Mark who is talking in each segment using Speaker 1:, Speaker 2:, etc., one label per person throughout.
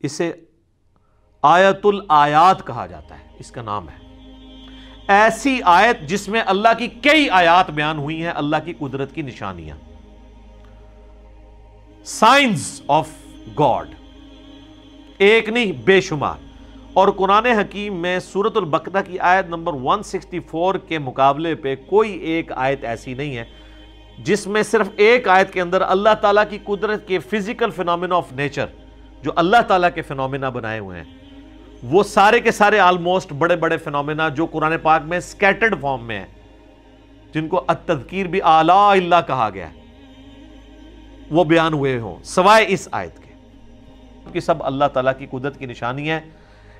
Speaker 1: اسے آیت الآیات کہا جاتا ہے، اس کا نام ہے ایسی آیت جس میں اللہ کی کئی آیات بیان ہوئی ہیں، اللہ کی قدرت کی نشانیاں، سائنز آف گاڈ، ایک نہیں بے شمار۔ اور قرآن حکیم میں سورۃ البقرہ کی آیت نمبر 164 کے مقابلے پہ کوئی ایک آیت ایسی نہیں ہے جس میں صرف ایک آیت کے اندر اللہ تعالیٰ کی قدرت کے فزیکل فینومینا آف نیچر، جو اللہ تعالیٰ کے فینومینا بنائے ہوئے ہیں، وہ سارے کے سارے آلموسٹ بڑے بڑے فینومینا جو قرآن پاک میں سکیٹرڈ فارم میں ہیں، جن کو التذکیر بھی اعلیٰ اللہ کہا گیا ہے، وہ بیان ہوئے ہوں سوائے اس آیت کے کہ سب اللہ تعالیٰ کی قدرت کی نشانی ہے۔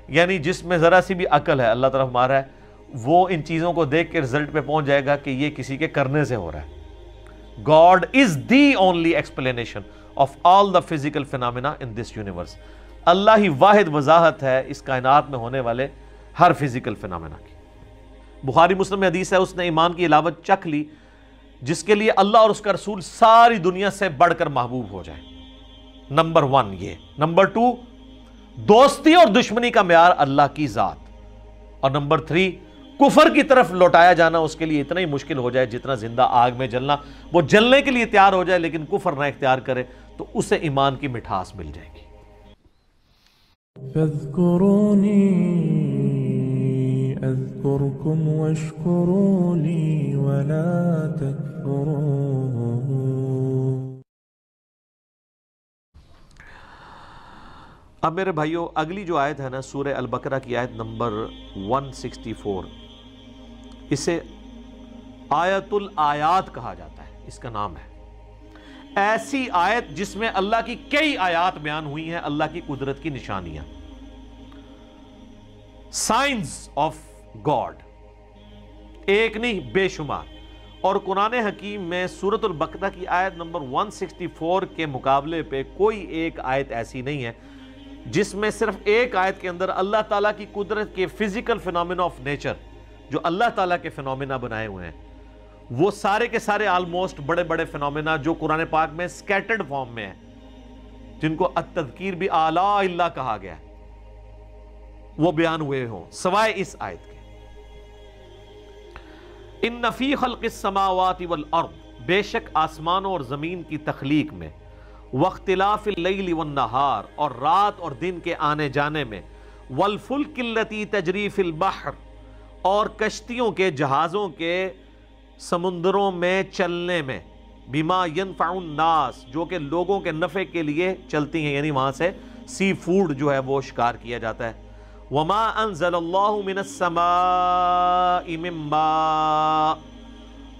Speaker 1: یعنی جس میں ذرا سی بھی عقل ہے، اللہ طرف مارا ہے، وہ ان چیزوں کو دیکھ کے رزلٹ پہ پہنچ جائے گا کہ یہ کسی کے کرنے سے ہو رہا ہے۔ God is the only explanation of all the physical phenomena in this universe۔ اللہ ہی واحد وضاحت ہے اس کائنات میں ہونے والے ہر فزیکل فینومینا کی۔ بخاری مسلم میں حدیث ہے، اس نے ایمان کی علاوت چکھ لی جس کے لیے اللہ اور اس کا رسول ساری دنیا سے بڑھ کر محبوب ہو جائے۔ نمبر 1 یہ۔ نمبر 2 دوستی اور دشمنی کا معیار اللہ کی ذات، اور نمبر 3 کفر کی طرف لوٹایا جانا اس کے لیے اتنا ہی مشکل ہو جائے جتنا زندہ آگ میں جلنا۔ وہ جلنے کے لیے تیار ہو جائے لیکن کفر نہ اختیار کرے تو اسے ایمان کی مٹھاس مل جائے گی۔
Speaker 2: فاذکرونی اذکرکم واشکروا لی ولا تکفرون۔
Speaker 1: اب میرے بھائیو اگلی جو آیت ہے نا، سورہ البقرہ کی آیت نمبر 164، اسے آیت الآیات کہا جاتا ہے، اس کا نام ہے ایسی آیت جس میں اللہ کی کئی آیات بیان ہوئی ہیں، اللہ کی قدرت کی نشانیاں، سائنز آف گاڈ، ایک نہیں بے شمار۔ اور قرآن حکیم میں سورۃ البقرہ کی آیت نمبر 164 کے مقابلے پہ کوئی ایک آیت ایسی نہیں ہے جس میں صرف ایک آیت کے اندر اللہ تعالیٰ کی قدرت کے فزیکل فینومینا آف نیچر، جو اللہ تعالیٰ کے فینومینا بنائے ہوئے ہیں، وہ سارے کے سارے آلموسٹ بڑے بڑے فینومینا جو قرآن پاک میں سکیٹرڈ فارم میں ہیں، جن کو التذکیر بھی اعلیٰ اللہ کہا گیا ہے، وہ بیان ہوئے ہوں سوائے اس آیت کے۔ ان فی خلق السماوات والارض، بے شک آسمانوں اور زمین کی تخلیق میں، واختلاف اللیل والنہار، اور رات اور دن کے آنے جانے میں، والفلک التی تجری فی البحر، اور کشتیوں کے جہازوں کے سمندروں میں چلنے میں، بما ينفع الناس، جو کہ لوگوں کے نفع کے لیے چلتی ہیں، یعنی وہاں سے سی فوڈ جو ہے وہ شکار کیا جاتا ہے۔ وما انزل اللہ من السماء من ماء،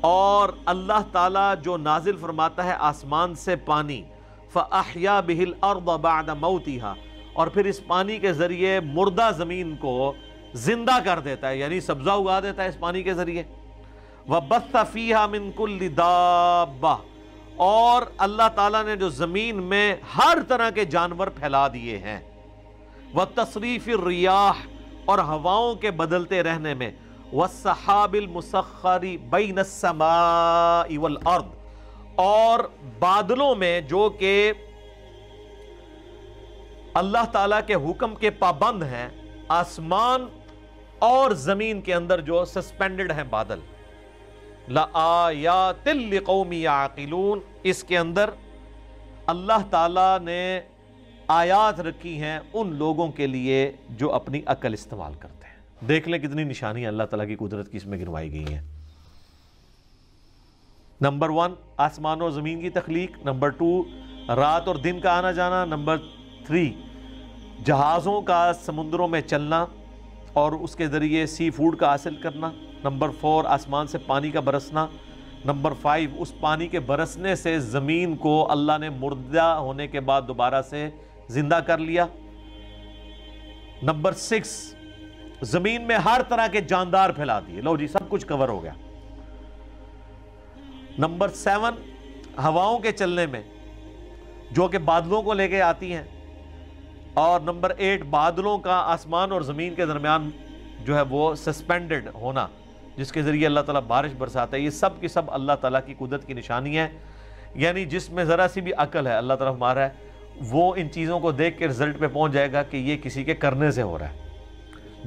Speaker 1: اور اللہ تعالیٰ جو نازل فرماتا ہے آسمان سے پانی، فَأَحْيَا بِهِ الْأَرْضَ بَعْدَ مَوْتِهَا، اور پھر اس پانی کے ذریعے مردہ زمین کو زندہ کر دیتا ہے، یعنی سبزہ اگا دیتا ہے اس پانی کے ذریعے۔ وَبَثَّ فِيهَا مِن كُلِّ دَابَّةٍ، اور اللہ تعالیٰ نے جو زمین میں ہر طرح کے جانور پھیلا دیے ہیں۔ وَتَصْرِيفِ الرِّيَاحِ، اور ہواؤں کے بدلتے رہنے میں۔ وَالسَّحَابِ الْمُسَخَّرِ بَيْنَ السَّمَاءِ وَالْأَرْضِ، اور بادلوں میں جو کہ اللہ تعالیٰ کے حکم کے پابند ہیں، آسمان اور زمین کے اندر جو سسپینڈڈ ہیں بادل۔ لَآیَاتٍ لِقَوْمٍ یَعْقِلُونَ، اس کے اندر اللہ تعالیٰ نے آیات رکھی ہیں ان لوگوں کے لیے جو اپنی عقل استعمال کرتے ہیں۔ دیکھ لیں کتنی نشانیاں اللہ تعالیٰ کی قدرت کی اس میں گنوائی گئی ہیں۔ نمبر 1 آسمان اور زمین کی تخلیق، نمبر 2 رات اور دن کا آنا جانا، نمبر 3 جہازوں کا سمندروں میں چلنا اور اس کے ذریعے سی فوڈ کا حاصل کرنا، نمبر 4 آسمان سے پانی کا برسنا، نمبر 5 اس پانی کے برسنے سے زمین کو اللہ نے مردہ ہونے کے بعد دوبارہ سے زندہ کر لیا، نمبر 6 زمین میں ہر طرح کے جاندار پھیلا دیے، لو جی سب کچھ کور ہو گیا، نمبر 7 ہواؤں کے چلنے میں جو کہ بادلوں کو لے کے آتی ہیں، اور نمبر 8 بادلوں کا آسمان اور زمین کے درمیان جو ہے وہ سسپینڈڈ ہونا، جس کے ذریعے اللہ تعالیٰ بارش برساتا ہے۔ یہ سب کی سب اللہ تعالیٰ کی قدرت کی نشانی ہے، یعنی جس میں ذرا سی بھی عقل ہے، اللہ طرف مارا ہے، وہ ان چیزوں کو دیکھ کے رزلٹ پہ پہنچ جائے گا کہ یہ کسی کے کرنے سے ہو رہا ہے.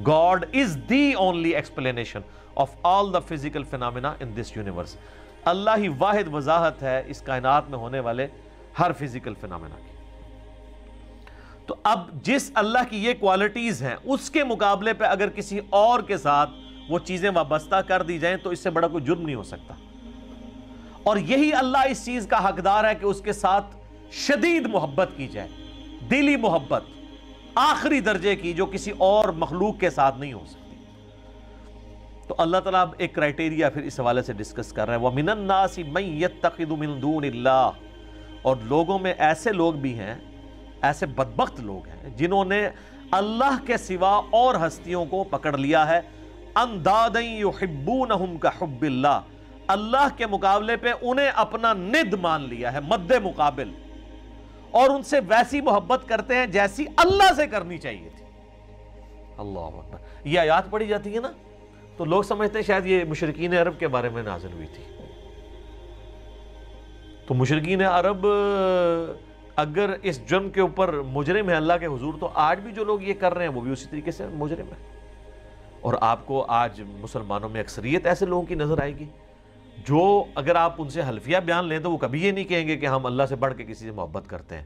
Speaker 1: God is the only explanation of all the physical phenomena in this universe. اللہ ہی واحد وضاحت ہے اس کائنات میں ہونے والے ہر فزیکل فینامنا کی. تو اب جس اللہ کی یہ کوالٹیز ہیں اس کے مقابلے پہ اگر کسی اور کے ساتھ وہ چیزیں وابستہ کر دی جائیں تو اس سے بڑا کوئی جرم نہیں ہو سکتا. اور یہی اللہ اس چیز کا حقدار ہے کہ اس کے ساتھ شدید محبت کی جائے, دلی محبت آخری درجے کی, جو کسی اور مخلوق کے ساتھ نہیں ہو سکتی. تو اللہ تعالیٰ اب ایک کرائٹیریا پھر اس حوالے سے ڈسکس کر رہا ہے. وَمِنَ النَّاسِ مَن يَتَّخِذُ مِن دُونِ اللَّهِ, اور لوگوں میں ایسے لوگ بھی ہیں, ایسے بدبخت لوگ ہیں جنہوں نے اللہ کے سوا اور ہستیوں کو پکڑ لیا ہے. اندادً يُحِبُّونَهُمْ كَحُبِّ اللَّهِ, اللہ کے مقابلے پہ انہیں اپنا ند مان لیا ہے, مد مقابل, اور ان سے ویسی محبت کرتے ہیں جیسی اللہ سے کرنی چاہیے تھی. اللہ اکبر. یہ آیات پڑھی جاتی ہے نا تو لوگ سمجھتے ہیں شاید یہ مشرکین عرب کے بارے میں نازل ہوئی تھی. تو مشرکین عرب اگر اس جرم کے اوپر مجرم ہے اللہ کے حضور, تو آج بھی جو لوگ یہ کر رہے ہیں وہ بھی اسی طریقے سے مجرم ہے. اور آپ کو آج مسلمانوں میں اکثریت ایسے لوگوں کی نظر آئے گی جو اگر آپ ان سے حلفیہ بیان لیں تو وہ کبھی یہ نہیں کہیں گے کہ ہم اللہ سے بڑھ کے کسی سے محبت کرتے ہیں,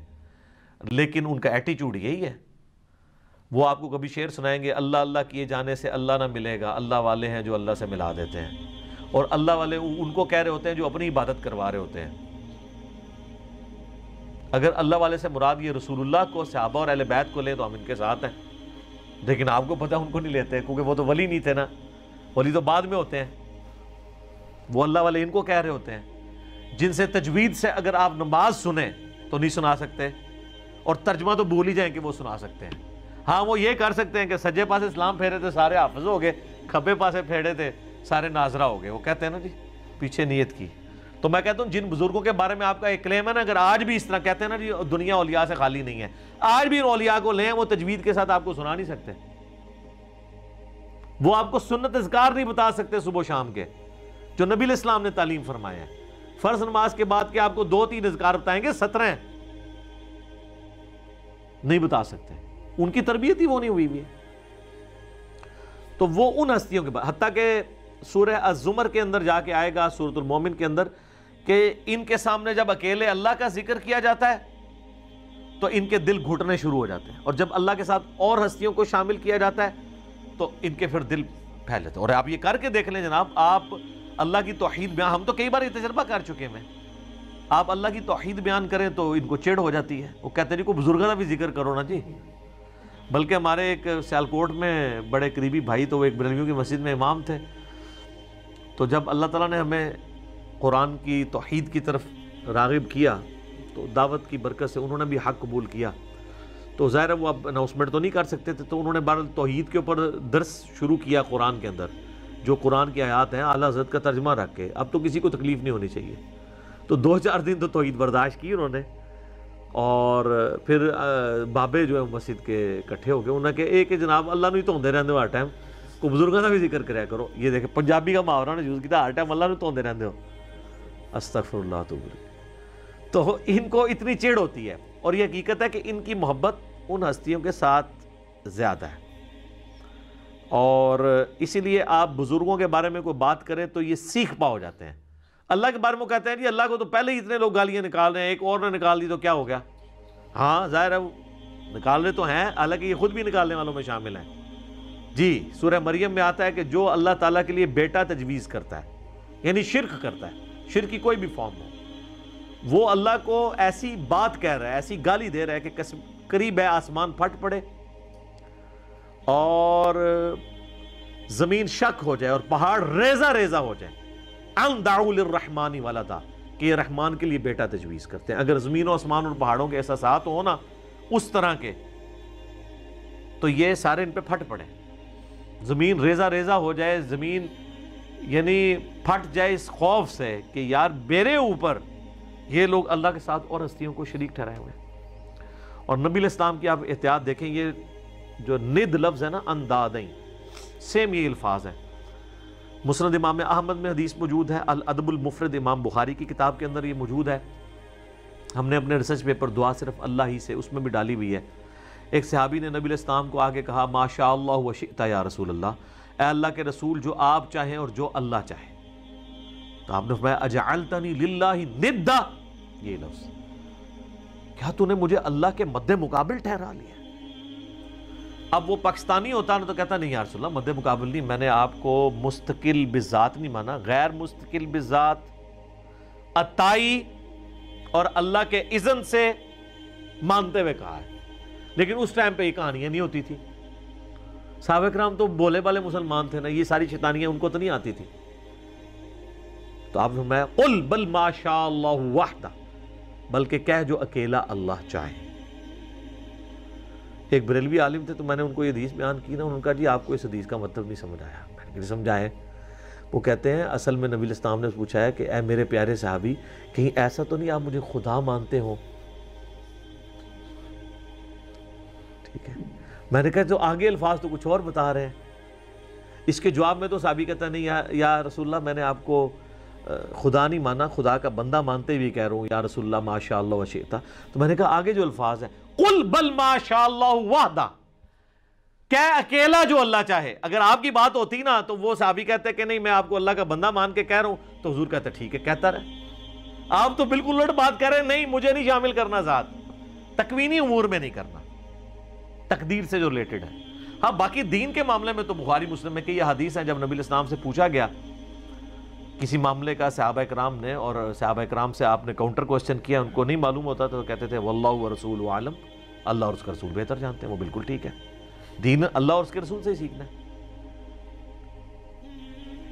Speaker 1: لیکن ان کا ایٹیچیوڈ یہی ہے. وہ آپ کو کبھی شعر سنائیں گے, اللہ اللہ کیے جانے سے اللہ نہ ملے گا, اللہ والے ہیں جو اللہ سے ملا دیتے ہیں. اور اللہ والے ان کو کہہ رہے ہوتے ہیں جو اپنی عبادت کروا رہے ہوتے ہیں. اگر اللہ والے سے مراد یہ رسول اللہ کو, صحابہ اور اہل بیت کو لیں تو ہم ان کے ساتھ ہیں, لیکن آپ کو پتہ ان کو نہیں لیتے کیونکہ وہ تو ولی نہیں تھے نا, ولی تو بعد میں ہوتے ہیں. وہ اللہ والے ان کو کہہ رہے ہوتے ہیں جن سے تجوید سے اگر آپ نماز سنیں تو نہیں سنا سکتے, اور ترجمہ تو بھول ہی جائیں کہ وہ سنا سکتے ہیں. ہاں وہ یہ کر سکتے ہیں کہ سجے پاسے اسلام پھیرے تھے سارے حافظ ہو گئے, کھبے پاسے پھیرے تھے سارے ناظرہ ہو گئے. وہ کہتے ہیں نا جی پیچھے نیت کی. تو میں کہتا ہوں جن بزرگوں کے بارے میں آپ کا ایک کلیم ہے نا, اگر آج بھی اس طرح کہتے ہیں نا جی دنیا اولیاء سے خالی نہیں ہے, آج بھی ان اولیاء کو لیں, وہ تجوید کے ساتھ آپ کو سنا نہیں سکتے. وہ آپ کو سنت اذکار نہیں بتا سکتے صبح و شام کے جو نبی علیہ السلام نے تعلیم فرمایا ہے. فرض نماز کے بعد کے آپ کو 2-3 اذکار بتائیں گے, 17 ہیں نہیں بتا سکتے. ان کی تربیت ہی وہ نہیں ہوئی بھی ہے. تو وہ ان ہستیوں کے بعد, حتیٰ کہ سورہ الزمر کے اندر جا کے آئے گا, سورۃ المومن کے اندر, کہ ان کے سامنے جب اکیلے اللہ کا ذکر کیا جاتا ہے تو ان کے دل گھٹنے شروع ہو جاتے ہیں, اور جب اللہ کے ساتھ اور ہستیوں کو شامل کیا جاتا ہے تو ان کے پھر دل پھیل جاتے ہیں. اور آپ یہ کر کے دیکھ لیں جناب, آپ اللہ کی توحید بیان, ہم تو کئی بار یہ تجربہ کر چکے ہیں, آپ اللہ کی توحید بیان کریں تو ان کو چڑ ہو جاتی ہے. وہ کہتے ہیں جی کو بزرگوں کا بھی ذکر کرو نا جی. بلکہ ہمارے ایک سیالکوٹ میں بڑے قریبی بھائی, تو وہ ایک بریلویوں کی مسجد میں امام تھے, تو جب اللہ تعالیٰ نے ہمیں قرآن کی توحید کی طرف راغب کیا تو دعوت کی برکت سے انہوں نے بھی حق قبول کیا. تو ظاہر ہے وہ اب اناؤنسمنٹ تو نہیں کر سکتے تھے, تو انہوں نے بہرحال توحید کے اوپر درس شروع کیا قرآن کے اندر, جو قرآن کی آیات ہیں اعلیٰ حضرت کا ترجمہ رکھ کے. اب تو کسی کو تکلیف نہیں ہونی چاہیے. تو 2-4 دن تو توحید برداشت کی انہوں نے, اور پھر بابے جو ہے مسجد کے اکٹھے ہو گئے, انہوں نے کہ ایک جناب اللہ نہیں دھوندے رہندے ہو ہر ٹائم, کو بزرگوں کا بھی ذکر کریا کرو. یہ دیکھیں پنجابی کا محاورہ نے یوز کیا, ہر ٹائم اللہ نہیں دھوندے رہندے ہو, استغفر اللہ توب. تو ان کو اتنی چڑ ہوتی ہے, اور یہ حقیقت ہے کہ ان کی محبت ان ہستیوں کے ساتھ زیادہ ہے. اور اسی لیے آپ بزرگوں کے بارے میں کوئی بات کریں تو یہ سیکھ پا ہو جاتے ہیں. اللہ کے بارے میں کہتے ہیں جی اللہ کو تو پہلے ہی اتنے لوگ گالیاں نکال رہے ہیں, ایک اور نے نکال دی تو کیا ہو گیا. ہاں ظاہر ہے وہ نکال رہے تو ہیں, حالانکہ یہ خود بھی نکالنے والوں میں شامل ہیں. جی سورہ مریم میں آتا ہے کہ جو اللہ تعالیٰ کے لیے بیٹا تجویز کرتا ہے, یعنی شرک کرتا ہے, شرک کی کوئی بھی فارم ہو, وہ اللہ کو ایسی بات کہہ رہا ہے, ایسی گالی دے رہا ہے کہ قریب ہے آسمان پھٹ پڑے اور زمین شک ہو جائے اور پہاڑ ریزہ ریزہ ہو جائے. ان دعوا للرحمن ولدا, کہ یہ رحمان کے لیے بیٹا تجویز کرتے ہیں. اگر زمین و آسمان اور پہاڑوں کے احساسات ہو نا اس طرح کے, تو یہ سارے ان پہ پھٹ پڑے, زمین ریزہ ریزہ ہو جائے, زمین یعنی پھٹ جائے اس خوف سے کہ یار میرے اوپر یہ لوگ اللہ کے ساتھ اور ہستیوں کو شریک ٹھہرائے ہوئے. اور نبی علیہ السلام کی آپ احتیاط دیکھیں, یہ جو ند لفظ ہے نا, اندادیں, سیم یہ الفاظ ہیں. مسند امام احمد میں حدیث موجود ہے, الادب المفرد امام بخاری کی کتاب کے اندر یہ موجود ہے ہم نے اپنے ریسرچ پیپر دعا صرف اللہ ہی سے، اس میں بھی ڈالی ہوئی ہے۔ ایک صحابی نے نبی علیہ السلام کو آگے کہا ما شاء اللہ و شئت یا رسول اللہ، اے اللہ کے رسول جو آپ چاہیں اور جو اللہ چاہے۔ تو آپ نے فرمایا اجعلتنی للہ ندا، یہ لفظ، کیا تو نے مجھے اللہ کے مد مقابل ٹھہرا لیا؟ اب وہ پاکستانی ہوتا نا تو کہتا نہیں یا رسول اللہ مد مقابل نہیں، میں نے آپ کو مستقل بذات نہیں مانا، غیر مستقل بذات، عطائی اور اللہ کے اذن سے مانتے ہوئے کہا ہے۔ لیکن اس ٹائم پہ یہ کہانیاں نہیں ہوتی تھی، صحابہ کرام تو بولے والے مسلمان تھے نا، یہ ساری شیطانیاں ان کو تو نہیں آتی تھی۔ تو آپ نے فرمایا قل بل ما شاء اللہ وحدہ، بلکہ کہہ جو اکیلا اللہ چاہے۔ ایک بریلوی عالم تھے تو میں نے ان کو یہ حدیث بیان کی نا، انہوں نے کہا جی آپ کو اس حدیث کا مطلب نہیں سمجھ آیا۔ میں نے کہا سمجھائے۔ وہ کہتے ہیں اصل میں نبی علیہ السلام نے پوچھا ہے کہ اے میرے پیارے صحابی، کہیں ایسا تو نہیں آپ مجھے خدا مانتے ہو؟ ٹھیک ہے، میں نے کہا تو آگے الفاظ تو کچھ اور بتا رہے ہیں۔ اس کے جواب میں تو صحابی کہتا نہیں یا رسول اللہ میں نے آپ کو خدا نہیں مانا، خدا کا بندہ مانتے ہوئے کہہ رہا ہوں یا رسول اللہ ما شاء اللہ و شئت۔ تو میں نے کہا آگے جو الفاظ ہیں قل بل ما شاء اللہ وحدہ، کہہ اکیلا جو اللہ چاہے۔ اگر آپ کی بات ہوتی نا تو وہ صحابی کہتے کہ نہیں میں آپ کو اللہ کا بندہ مان کے کہہ رہا ہوں، تو حضور کہتے ٹھیک ہے کہتا رہے۔ آپ تو بالکل الٹ بات کر رہے ہیں، نہیں مجھے نہیں شامل کرنا ذات، تکوینی امور میں نہیں کرنا، تقدیر سے جو ریلیٹڈ ہے۔ ہاں باقی دین کے معاملے میں تو بخاری مسلم میں کہ یہ حدیث ہے، جب نبی علیہ السلام سے پوچھا گیا کسی معاملے کا صحابہ کرام نے، اور صحابہ کرام سے آپ نے کاؤنٹر کوسچن کیا، ان کو نہیں معلوم ہوتا تو کہتے تھے واللہ ورسولہ عالم، اللہ اور اس کا رسول بہتر جانتے ہیں۔ وہ بالکل ٹھیک ہے، دین اللہ اور اس کے رسول سے ہی سیکھنا ہے۔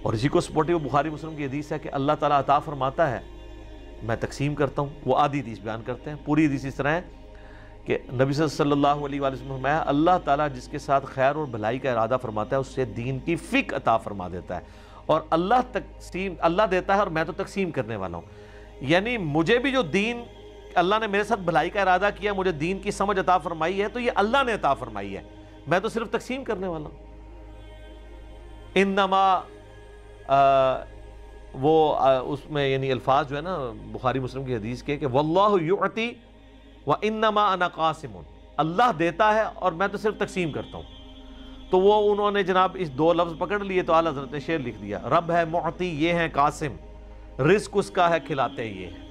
Speaker 1: اور اسی کو سپورٹیو بخاری مسلم کی حدیث ہے کہ اللہ تعالیٰ عطا فرماتا ہے، میں تقسیم کرتا ہوں۔ وہ آدھی حدیث بیان کرتے ہیں، پوری حدیث اس طرح ہے کہ نبی صلی اللہ علیہ وآلہ وسلم فرمایا اللہ تعالیٰ جس کے ساتھ خیر اور بھلائی کا ارادہ فرماتا ہے اس سے دین کی فقہ عطا فرما دیتا ہے، اور اللہ دیتا ہے اور میں تو تقسیم کرنے والا ہوں۔ یعنی مجھے بھی جو دین اللہ نے میرے ساتھ بھلائی کا ارادہ کیا، مجھے دین کی سمجھ عطا فرمائی ہے، تو یہ اللہ نے عطا فرمائی ہے، میں تو صرف تقسیم کرنے والا ہوں۔ انما اس میں یعنی الفاظ جو ہے نا بخاری مسلم کی حدیث کے کہ واللہ یعطی وانما انا قاسم، اللہ دیتا ہے اور میں تو صرف تقسیم کرتا ہوں۔ تو وہ انہوں نے جناب اس دو لفظ پکڑ لیے تو اعلیٰ حضرت نے شعر لکھ دیا، رب ہے معطی یہ ہے قاسم، رزق اس کا ہے کھلاتے یہ ہے۔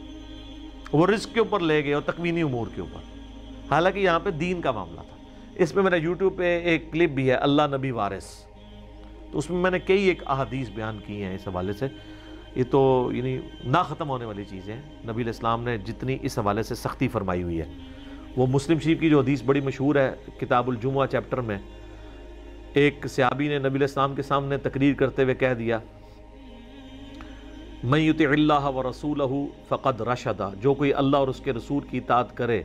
Speaker 1: وہ رزق کے اوپر لے گئے اور تکوینی امور کے اوپر، حالانکہ یہاں پہ دین کا معاملہ تھا۔ اس میں میرا یوٹیوب پہ ایک کلپ بھی ہے اللہ نبی وارث، تو اس میں میں نے کئی ایک احادیث بیان کی ہیں اس حوالے سے۔ یہ تو یعنی نہ ختم ہونے والی چیزیں ہیں، نبی علیہ السلام نے جتنی اس حوالے سے سختی فرمائی ہوئی ہے۔ وہ مسلم شریف کی جو حدیث بڑی مشہور ہے کتاب الجمعہ چیپٹر میں، ایک صحابی نے نبی علیہ السلام کے سامنے تقریر کرتے ہوئے کہہ دیا من یطع اللہ ورسولہ فقد رشد، جو کوئی اللہ اور اس کے رسول کی اطاعت کرے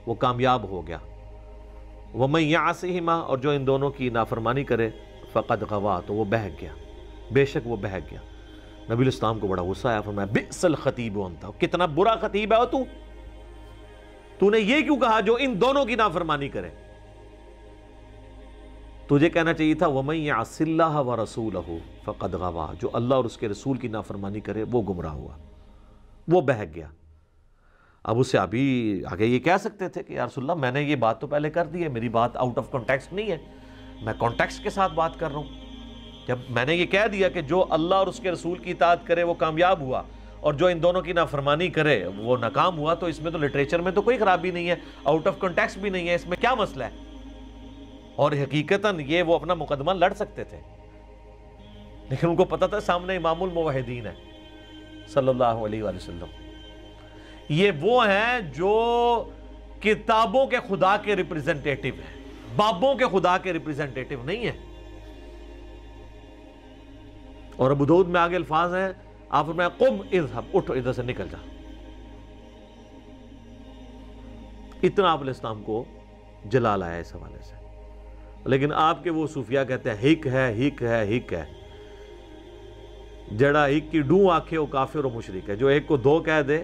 Speaker 1: وہ کامیاب ہو گیا، ومن یعصہما، اور جو ان دونوں کی نافرمانی کرے فقد غوا، تو وہ بہک گیا، بے شک وہ بہک گیا۔ نبی علیہ السلام کو بڑا غصہ آیا، فرمایا بئس الخطیب انت، کتنا برا خطیب ہے تو نے یہ کیوں کہا جو ان دونوں کی نافرمانی کرے؟ تجھے کہنا چاہیے تھا وَمَن يَعْصِ اللَّهَ وَرَسُولَهُ فَقَدْ غَوَا، جو اللہ اور اس کے رسول کی نافرمانی کرے وہ گمراہ ہوا، وہ بہک گیا۔ اب اس سے ابھی آگے یہ کہہ سکتے تھے کہ یا رسول اللہ میں نے یہ بات تو پہلے کر دی ہے، میری بات آؤٹ آف کانٹیکسٹ نہیں ہے، میں کانٹیکسٹ کے ساتھ بات کر رہا ہوں۔ جب میں نے یہ کہہ دیا کہ جو اللہ اور اس کے رسول کی اطاعت کرے وہ کامیاب ہوا، اور جو ان دونوں کی نافرمانی کرے وہ ناکام ہوا، تو اس میں تو لٹریچر میں تو کوئی خرابی نہیں ہے، آؤٹ آف کانٹیکسٹ بھی نہیں ہے، اس میں کیا مسئلہ ہے؟ اور حقیقتاً یہ وہ اپنا مقدمہ لڑ سکتے تھے، لیکن ان کو پتا تھا سامنے امام الموحدین ہے صلی اللہ علیہ وآلہ وسلم۔ یہ وہ ہیں جو کتابوں کے خدا کے ریپریزنٹیٹیو ہیں، بابوں کے خدا کے ریپریزنٹیٹیو نہیں ہیں۔ اور ابو داؤد میں آگے الفاظ ہیں، آپ فرمایا قم اذهب، اٹھو ادھر سے نکل جا۔ اتنا آپ علیہ السلام کو جلال آیا اس حوالے سے۔ لیکن آپ کے وہ صوفیاء کہتے ہیں ہک ہے ہک ہے ہک ہے، جڑا ہک کی ڈوں آنکھے وہ کافر اور مشرک ہے، جو ایک کو دو کہہ دے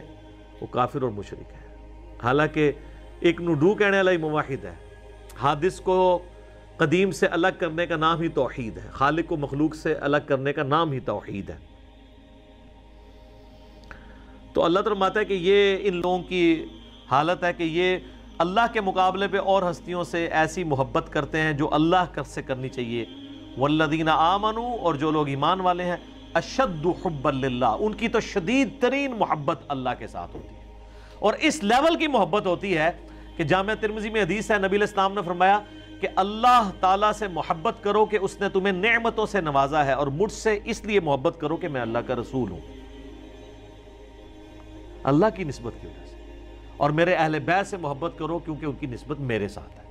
Speaker 1: وہ کافر اور مشرک ہے۔ حالانکہ ایک نو ڈو کہنے والا ہی موحد ہے۔ حادث کو قدیم سے الگ کرنے کا نام ہی توحید ہے، خالق کو مخلوق سے الگ کرنے کا نام ہی توحید ہے۔ تو اللہ فرماتا ہے کہ یہ ان لوگوں کی حالت ہے کہ یہ اللہ کے مقابلے پہ اور ہستیوں سے ایسی محبت کرتے ہیں جو اللہ سے کرنی چاہیے. والذین آمنوا، اور جو لوگ ایمان والے ہیں، اشد حبا للہ، ان کی تو شدید ترین محبت اللہ کے ساتھ ہوتی ہے. اور اس لیول کی محبت ہوتی ہے کہ جامعہ ترمذی میں حدیث ہے، نبی علیہ السلام نے فرمایا کہ اللہ تعالیٰ سے محبت کرو کہ اس نے تمہیں نعمتوں سے نوازا ہے، اور مجھ سے اس لیے محبت کرو کہ میں اللہ کا رسول ہوں، اللہ کی نسبت کی وجہ سے. اور میرے اہل بیت سے محبت کرو کیونکہ ان کی نسبت میرے ساتھ ہے.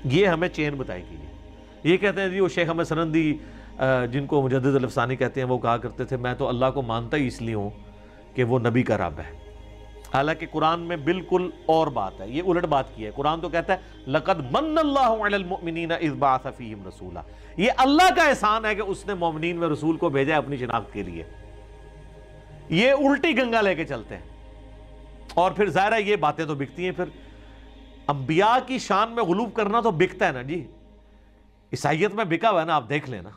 Speaker 1: یہ ہمیں چین بتائی گئی ہے. یہ کہتے ہیں جی وہ شیخ احمد سرندی جن کو مجدد الافسانی کہتے ہیں، وہ کہا کرتے تھے میں تو اللہ کو مانتا ہی اس لیے ہوں کہ وہ نبی کا رب ہے. حالانکہ قرآن میں بالکل اور بات ہے، یہ الٹ بات کی ہے. قرآن تو کہتا ہے لَقَدْ مَنَّ اللَّهُ عَلَى الْمُؤْمِنِينَ إِذْ بَعَثَ فِيهِمْ رَسُولًا. یہ اللہ کا احسان ہے کہ اس نے مومنین میں رسول کو بھیجا ہے اپنی شناخت کے لیے. یہ الٹی گنگا لے کے چلتے ہیں. اور پھر ظاہر ہے یہ باتیں تو بکتی ہیں. پھر انبیاء کی شان میں غلوب کرنا تو بکتا ہے نا جی. عیسائیت میں بکا ہوا ہے نا، آپ دیکھ لینا.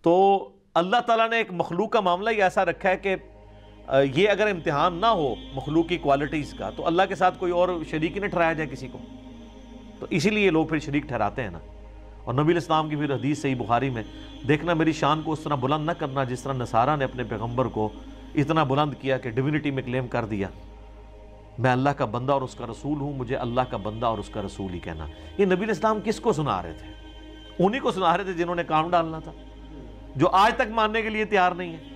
Speaker 1: تو اللہ تعالیٰ نے ایک مخلوق کا معاملہ ہی ایسا رکھا ہے کہ یہ اگر امتحان نہ ہو مخلوق کی کوالٹیز کا تو اللہ کے ساتھ کوئی اور شریک ہی نہ ٹھہرایا جائے کسی کو. تو اسی لیے لوگ پھر شریک ٹھہراتے ہیں نا. اور نبی علیہ السلام کی پھر حدیث صحیح بخاری میں دیکھنا، میری شان کو اس طرح بلند نہ کرنا جس طرح نصارہ نے اپنے پیغمبر کو اتنا بلند کیا کہ ڈیوینٹی میں کلیم کر دیا میں اللہ کا بندہ اور اس کا رسول ہوں، مجھے اللہ کا بندہ اور اس کا رسول ہی کہنا. یہ نبی علیہ السلام کس کو سنا رہے تھے؟ انہی کو سنا رہے تھے جنہوں نے کام ڈالنا تھا، جو آج تک ماننے کے لیے تیار نہیں ہے.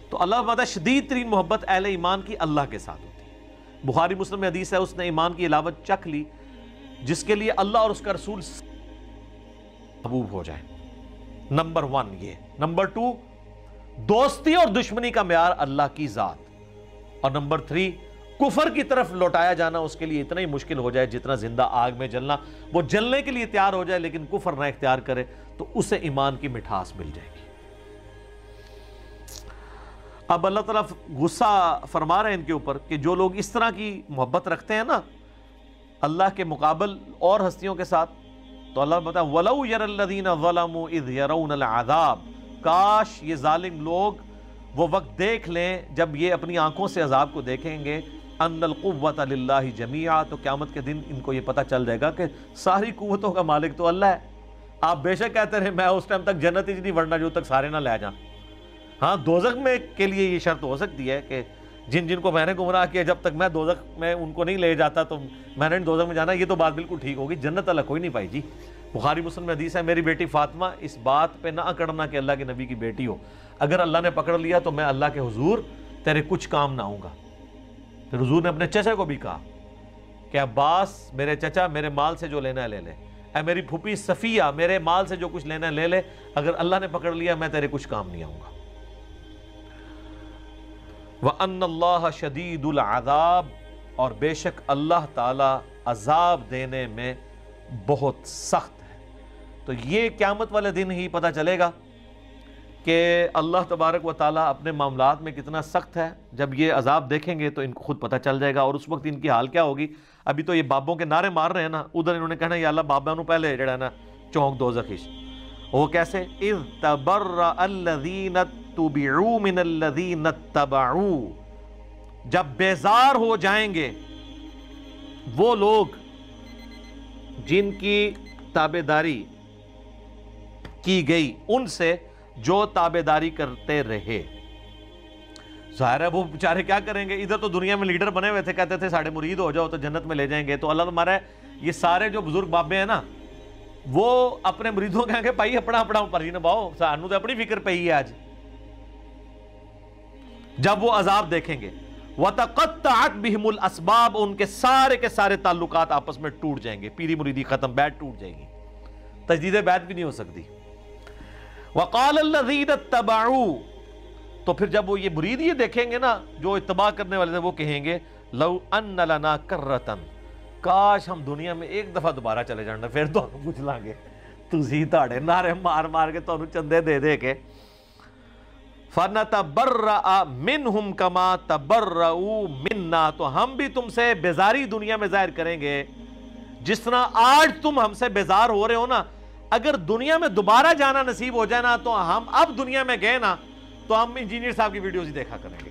Speaker 1: تو اللہ فرماتا ہے شدید ترین محبت اہل ایمان کی اللہ کے ساتھ ہوتی ہے. بخاری مسلم میں حدیث ہے اس نے ایمان کی علاوت چکھ لی جس کے لیے اللہ اور اس کا رسول محبوب ہو جائے. نمبر 1 یہ. نمبر 2 دوستی اور دشمنی کا معیار اللہ کی ذات. اور نمبر 3 کفر کی طرف لوٹایا جانا اس کے لیے اتنا ہی مشکل ہو جائے جتنا زندہ آگ میں جلنا. وہ جلنے کے لیے تیار ہو جائے لیکن کفر نہ اختیار کرے تو اسے ایمان کی مٹھاس مل جائے گی. اب اللہ تعالیٰ غصہ فرما رہے ہیں ان کے اوپر کہ جو لوگ اس طرح کی محبت رکھتے ہیں نا اللہ کے مقابل اور ہستیوں کے ساتھ، تو اللہ بتا وَلَوْ يَرَ الَّذِينَ ظَلَمُوا إِذْ يَرَوْنَ الْعَذَابِ، کاش یہ ظالم لوگ وہ وقت دیکھ لیں جب یہ اپنی آنکھوں سے عذاب کو دیکھیں گے أَنَّ الْقُوَّةَ لِلَّهِ جَمِيعًا، تو قیامت کے دن ان کو یہ پتہ چل جائے گا کہ ساری قوتوں کا مالک تو اللہ ہے. آپ بے شک کہتے رہے میں اس ٹائم تک جنت ہی نہیں ورنہ جو تک سارے نہ لے جائیں. ہاں دوزخ میں کے لیے یہ شرط ہو سکتی ہے کہ جن جن کو میں نے گمراہ کیا جب تک میں دوزخ میں ان کو نہیں لے جاتا تو میں نے دوزخ میں جانا. یہ تو بات بالکل ٹھیک ہوگی. جنت اللہ کوئی نہیں پائی جی. بخاری مسلم میں حدیث ہے میری بیٹی فاطمہ اس بات پہ نہ اکڑنا کہ اللہ کے نبی کی بیٹی ہو، اگر اللہ نے پکڑ لیا تو میں اللہ کے حضور تیرے کچھ کام نہ آؤں گا. پھر حضور نے اپنے چچا کو بھی کہا کہ عباس میرے چچا میرے مال سے جو لینا ہے لے لے، اے میری پھوپھی صفیہ میرے مال سے جو کچھ لینا ہے لے لے، اگر اللہ نے پکڑ لیا میں تیرے کچھ کام نہیں آؤں گا. وَأَنَّ اللَّهَ شَدِيدُ الْعَذَابِ، اور بے شک اللہ تعالی عذاب دینے میں بہت سخت ہے. تو یہ قیامت والے دن ہی پتہ چلے گا کہ اللہ تبارک و تعالیٰ اپنے معاملات میں کتنا سخت ہے. جب یہ عذاب دیکھیں گے تو ان کو خود پتہ چل جائے گا، اور اس وقت ان کی حال کیا ہوگی. ابھی تو یہ بابوں کے نعرے مار رہے ہیں نا، ادھر انہوں نے کہنا یا اللہ بابا نو پہلے جڑا نا چونک دوزخ. وہ کیسے؟ اِذْ تَبَرَّأَ الَّذِينَ اتُّبِعُوا مِنَ الَّذِينَ اتَّبَعُوا، جب بیزار ہو جائیں گے وہ لوگ جن کی تابعداری کی گئی ان سے جو تابعداری کرتے رہے. ظاہر ہے وہ بیچارے کیا کریں گے، ادھر تو دنیا میں لیڈر بنے ہوئے تھے، کہتے تھے ساڑھے مرید ہو جاؤ تو جنت میں لے جائیں گے. تو اللہ تمہارا یہ سارے جو بزرگ بابے ہیں نا وہ اپنے مریدوں کہیں گے بھائی اپنا اپنا پرچی نبھاؤ، سانو تو اپنی فکر پئی ہے آج. جب وہ عذاب دیکھیں گے وَتَقَطَّعَتْ بِهِمُ الْأَسْبَابُ، ان کے سارے تعلقات آپس میں ٹوٹ جائیں گے، پیری مریدی ختم، بیعت ٹوٹ جائے گی، تجدید بیعت بھی نہیں ہو سکتی. وَقَالَ الَّذِينَ اتَّبَعُوا، تو پھر جب وہ یہ مرید یہ دیکھیں گے نا جو اتباع کرنے والے تھے وہ کہیں گے لَوْ أَنَّ لَنَا كَرَّةً، کاش ہم دنیا میں ایک دفعہ دوبارہ چلے جانا پھر تو ہم پوچھ لیں گے تسی تاڑے نعرے مار مار کے تو چندے دے دے کے. فَنَتَبَرَّأَ مِنْهُمْ كَمَا تَبَرَّؤُوا مِنَّا، تو ہم بھی تم سے بیزاری دنیا میں ظاہر کریں گے جس طرح آج تم ہم سے بیزار ہو رہے ہو نا. اگر دنیا میں دوبارہ جانا نصیب ہو جائے نا تو ہم اب دنیا میں گئے نا تو ہم انجینئر صاحب کی ویڈیوز ہی دیکھا کریں گے.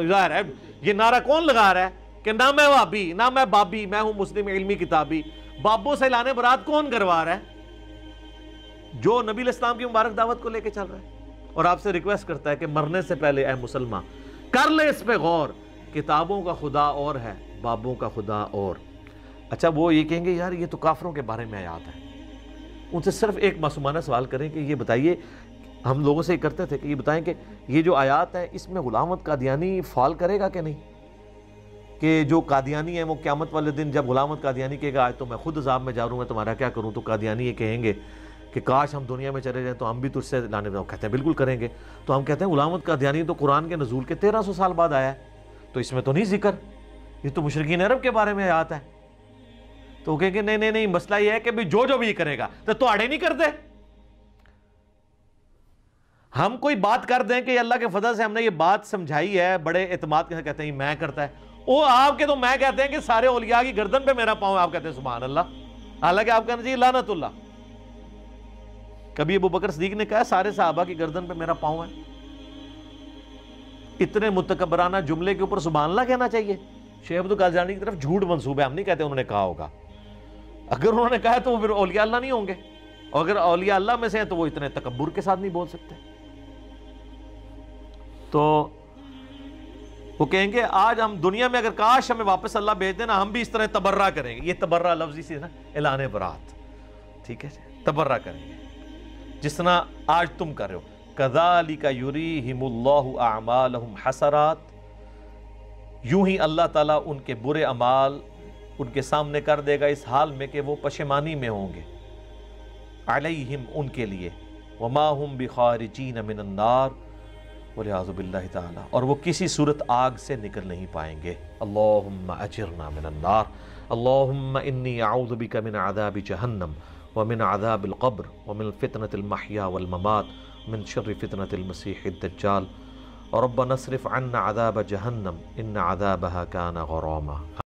Speaker 1: ظاہر ہے یہ نعرہ کون لگا رہا ہے کہ نہ میں وہابی نہ میں بابی، میں ہوں مسلم علمی کتابی. بابوں سے اعلان برات کون کروا رہا ہے؟ جو نبی علیہ السلام کی مبارک دعوت کو لے کے چل رہا ہے. اور آپ سے ریکویسٹ کرتا ہے کہ مرنے سے پہلے اے مسلمان کر لے اس پہ غور. کتابوں کا خدا اور ہے، بابوں کا خدا اور. اچھا وہ یہ کہیں گے یار یہ تو کافروں کے بارے میں آیات ہے. ان سے صرف ایک معصومانہ سوال کریں کہ یہ بتائیے، ہم لوگوں سے یہ کرتے تھے کہ یہ بتائیں کہ یہ جو آیات ہیں اس میں غلام احمد قادیانی فال کرے گا کہ نہیں؟ کہ جو قادیانی ہیں وہ قیامت والے دن جب غلام احمد قادیانی کہے گا آج تو میں خود عذاب میں جا رہا ہوں، میں تمہارا کیا کروں، تو قادیانی یہ کہیں گے کہ کاش ہم دنیا میں چلے جائیں تو ہم بھی تجھ سے لانے میں. کہتے ہیں بالکل کریں گے. تو ہم کہتے ہیں غلام احمد قادیانی تو قرآن کے نزول کے 1300 سال بعد آیا ہے، تو اس میں تو نہیں ذکر، یہ تو مشرکین عرب کے بارے میں آیات ہے. تو وہ کہیں گے نہیں نہیں نہیں، مسئلہ یہ ہے کہ جو بھی کرے گا تو آڑے نہیں کرتے. ہم کوئی بات کر دیں کہ اللہ کے فضل سے ہم نے یہ بات سمجھائی ہے بڑے اعتماد کے ساتھ، کہتے ہیں میں کرتا ہے. وہ آپ کے تو میں کہتے ہیں کہ سارے اولیاء کی گردن پہ میرا پاؤں ہے، آپ کہتے ہیں سبحان اللہ. حالانکہ آپ کہنا چاہیے لعنت اللہ. کبھی ابو بکر صدیق نے کہا سارے صحابہ کی گردن پہ میرا پاؤں ہے؟ اتنے متکبرانہ جملے کے اوپر سبحان اللہ کہنا چاہیے؟ شیخ عبد القادر کی طرف جھوٹ منسوب ہے، ہم نہیں کہتے انہوں نے کہا ہوگا. اگر انہوں نے کہا تو وہ پھر اولیاء اللہ نہیں ہوں گے، اور اگر اولیاء اللہ میں سے ہیں تو وہ اتنے تکبر کے ساتھ نہیں بول سکتے. تو وہ کہیں گے آج ہم دنیا میں اگر کاش ہمیں واپس اللہ بھیج دینا ہم بھی اس طرح تبرہ کریں گے. یہ تبرہ لفظی سے نا اعلان برات، ٹھیک ہے، تبرہ کریں گے جس طرح آج تم کر رہے ہو. کذالک یریہم اللہ اعمالہم حسرات، یوں ہی اللہ تعالیٰ ان کے برے اعمال ان کے سامنے کر دے گا اس حال میں کہ وہ پشیمانی میں ہوں گے. علیہم ان کے لیے، وما ہم بخارجین من النار، والعیاذ باللہ تعالی، اور وہ کسی صورت آگ سے نکل نہیں پائیں گے. اللہم اجرنا من النار، اللہم انی اعوذ بک من عذاب جہنم ومن عذاب القبر ومن فتنة المحیا والممات من شر فتنة المسیح الدجال ربنا اصرف عنا عذاب جہنم ان عذابها كان غراما.